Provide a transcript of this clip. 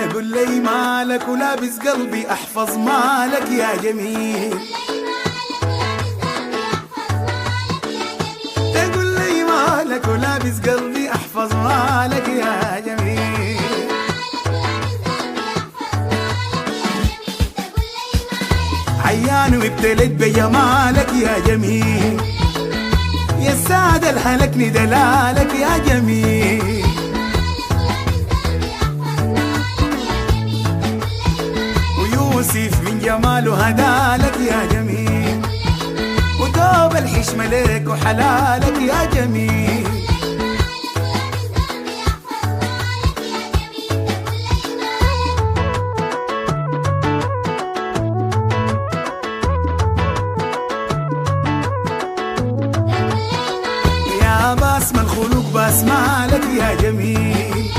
تقول لي مالك ولابس قلبي احفظ مالك يا جميل. تقول لي مالك ولابس قلبي احفظ مالك يا جميل. عيان وابتليت بجمالك يا جميل، يا السعادة الهلكني دلالك يا جميل. ويوسف من جماله هدالك يا جميل، ودوب الحشمة لك وحلالك يا جميل. يا باسم الخلوق باسمالك يا جميل،